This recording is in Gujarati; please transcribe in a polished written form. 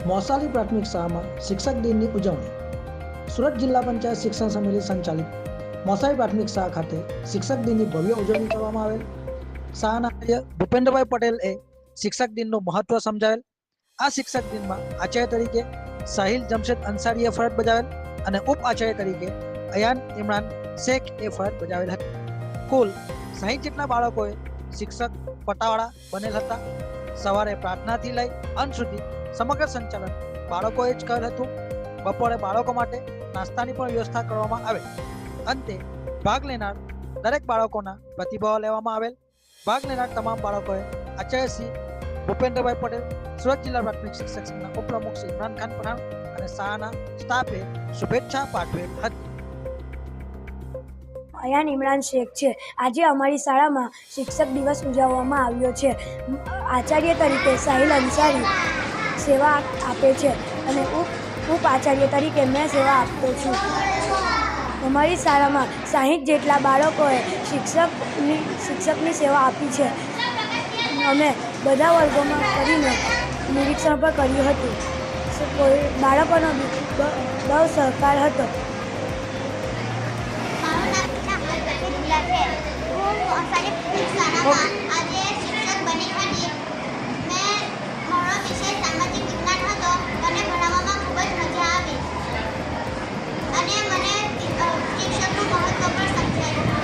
મોસાલી પ્રાથમિક શાળામાં શિક્ષક દિનની ઉજવણી. સુરત જિલ્લા પંચાયત શિક્ષણ સમિતિ સંચાલિત મોસાલી પ્રાથમિક શાળા ખાતે શિક્ષક દિનની ભવ્ય ઉજવણી કરવામાં આવેલ. શાળાના આચાર્ય ભૂપેન્દ્રભાઈ પટેલે શિક્ષક દિનનું મહત્વ સમજાવેલ. આ શિક્ષક દિનમાં આચાર્ય તરીકે સાહિલ જમશેદ અંસારીએ ફરજ બજાવેલ અને ઉપ આચાર્ય તરીકે અયાન ઇમરાન શેખ એ ફરજ બજાવેલ હતી. કુલ 60 જેટલા બાળકોએ શિક્ષક પટાવાળા બનેલ હતા. સવારે પ્રાર્થનાથી લઈ અંત સુધી સમગ્ર સંચાલન બાળકોએ જ કરેલ હતું. બપોરે બાળકો માટે નાસ્તાની પણ વ્યવસ્થા કરવામાં આવેલ. અંતે ભાગ લેનાર દરેક બાળકોના પ્રતિભાવ લેવામાં આવેલ. ભાગ લેનાર તમામ બાળકોએ આચાર્ય શ્રી ભૂપેન્દ્રભાઈ પટેલ, સુરત જિલ્લા પ્રાથમિક શિક્ષક સંઘના ઉપપ્રમુખ શ્રી ઇમરાન ખાન પઠાણ અને શાળાના સ્ટાફે શુભેચ્છા પાઠવેલ હતી. અયાન ઇમરાન શેખ છે. આજે અમારી શાળામાં શિક્ષક દિવસ ઉજવવામાં આવ્યો છે. આચાર્ય તરીકે સાહિલ અંસારી સેવા આપે છે અને ઉપ આચાર્ય તરીકે મેં સેવા આપતો છું. અમારી શાળામાં 60 જેટલા બાળકોએ શિક્ષકની સેવા આપી છે. અમે બધા વર્ગોમાં કરીને નિરીક્ષણ પણ કર્યું હતું. બાળકોનો બહુ સહકાર હતો. આજે શિક્ષક બની હતી. મારો વિષય સામાજિક વિજ્ઞાન હતો અને ભણાવવામાં ખૂબ જ મજા આવી અને મને શિક્ષકનું મહત્વ પણ સમજાયું.